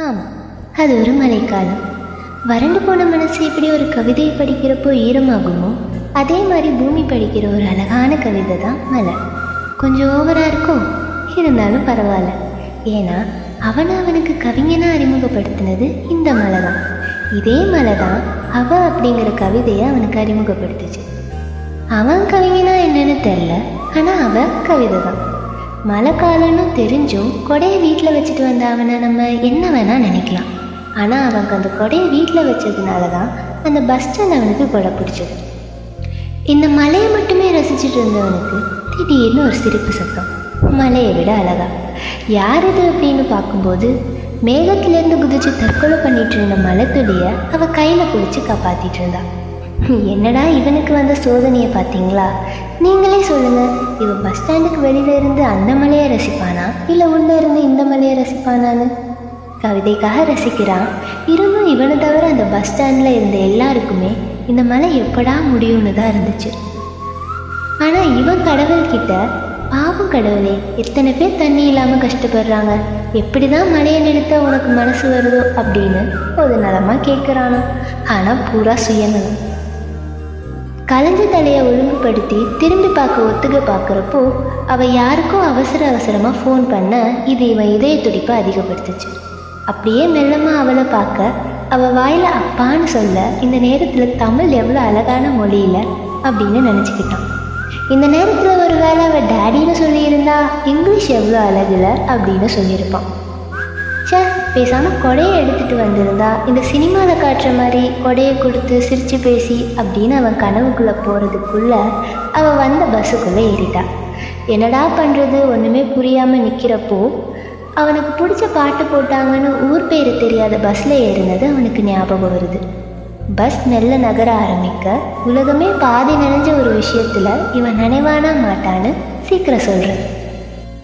ஆமாம், அது ஒரு மழைக்காலம். வறண்டு போன மனசு இப்படி ஒரு கவிதையை படிக்கிறப்போ ஈரமாகுமோ அதே மாதிரி பூமி படிக்கிற ஒரு அழகான கவிதை தான் மலை. கொஞ்சம் ஓவராக இருக்கும், இருந்தாலும் பரவாயில்ல. ஏன்னா அவனுக்கு கவிஞனா அறிமுகப்படுத்தினது இந்த மலை தான். இதே மலை தான் அவ அப்படிங்கிற கவிதையை அவனுக்கு அறிமுகப்படுத்துச்சு. அவன் கவிஞனா என்னன்னு தெரில, ஆனால் அவ கவிதை தான். மழை காலம்னு தெரிஞ்சும் கொடையை வீட்டில் வச்சுட்டு வந்த அவனை நம்ம என்ன வேணால் நினைக்கலாம். ஆனால் அவனுக்கு அந்த கொடையை வீட்டில் வச்சதுனால தான் அந்த பஸ் ஸ்டாண்ட் அவனுக்கு கொடை பிடிச்சது. இந்த மலையை மட்டுமே ரசிச்சுட்டு இருந்தவனுக்கு திடீர்னு ஒரு சிரிப்பு சத்தம், மலையை விட அழகா. யார் இது அப்படின்னு பார்க்கும்போது மேகத்திலேருந்து குதிச்சு தற்கொலை பண்ணிட்டு இருந்த மலைத்துளியை அவள் கையில் பிடிச்சி காப்பாற்றிட்டு இருந்தாள். என்னடா இவனுக்கு வந்த சோதனையை பார்த்தீங்களா? நீங்களே சொல்லுங்கள், இவன் பஸ் ஸ்டாண்டுக்கு வெளியில இருந்து அந்த மலையை ரசிப்பானா இல்லை உள்ளே இருந்து இந்த மலையை ரசிப்பானான்னு? கவிதைக்காக ரசிக்கிறான். இருந்தும் இவனை தவிர அந்த பஸ் ஸ்டாண்டில் இருந்த எல்லாருக்குமே இந்த மலை எப்படா முடியும்னு தான் இருந்துச்சு. ஆனால் இவன் கடவுள்கிட்ட, பாவம் கடவுளே, எத்தனை பேர் தண்ணி இல்லாமல் கஷ்டப்படுறாங்க, எப்படி தான் மழையை நிறுத்த உனக்கு மனசு வருதோ அப்படின்னு ஒரு நலமாக கேட்குறானோ. ஆனால் பூரா சுயநலம். கலைஞ்ச தலையை ஒழுங்குபடுத்தி திரும்பி பார்க்க ஒத்துக்க பார்க்குறப்போ அவள் யாருக்கும் அவசரமாக ஃபோன் பண்ண இது இவன் இதய துடிப்பை அதிகப்படுத்துச்சு. அப்படியே மெல்லமாக அவளை பார்க்க அவள் வாயில் அப்பான்னு சொல்ல இந்த நேரத்தில் தமிழ் எவ்வளோ அழகான மொழியில் அப்படின்னு நினச்சிக்கிட்டான். இந்த நேரத்தில் ஒரு வேளை அவள் டேடின்னு சொல்லியிருந்தா இங்கிலீஷ் எவ்வளோ அழகுல அப்படின்னு சொல்லியிருப்பான். பேசாமல் கொடையை எடுத்துகிட்டு வந்திருந்தா இந்த சினிமாவில் காட்டுற மாதிரி கொடையை கொடுத்து சிரித்து பேசி அப்படின்னு அவன் கனவுக்குள்ளே போகிறதுக்குள்ளே அவள் வந்த பஸ்ஸுக்குள்ளே ஏறிட்டா. என்னடா பண்ணுறது ஒன்றுமே புரியாமல் நிற்கிறப்போ அவனுக்கு பிடிச்ச பாட்டு போட்டாங்கன்னு ஊர் பேர் தெரியாத பஸ்ஸில் ஏறினது அவனுக்கு ஞாபகம் வருது. பஸ் மெல்ல நகர ஆரம்பிக்க உலகமே பாதி நினைஞ்ச ஒரு விஷயத்தில் இவன் நினைவானா மாட்டான்னு சீக்கிரம் சொல்கிறேன்.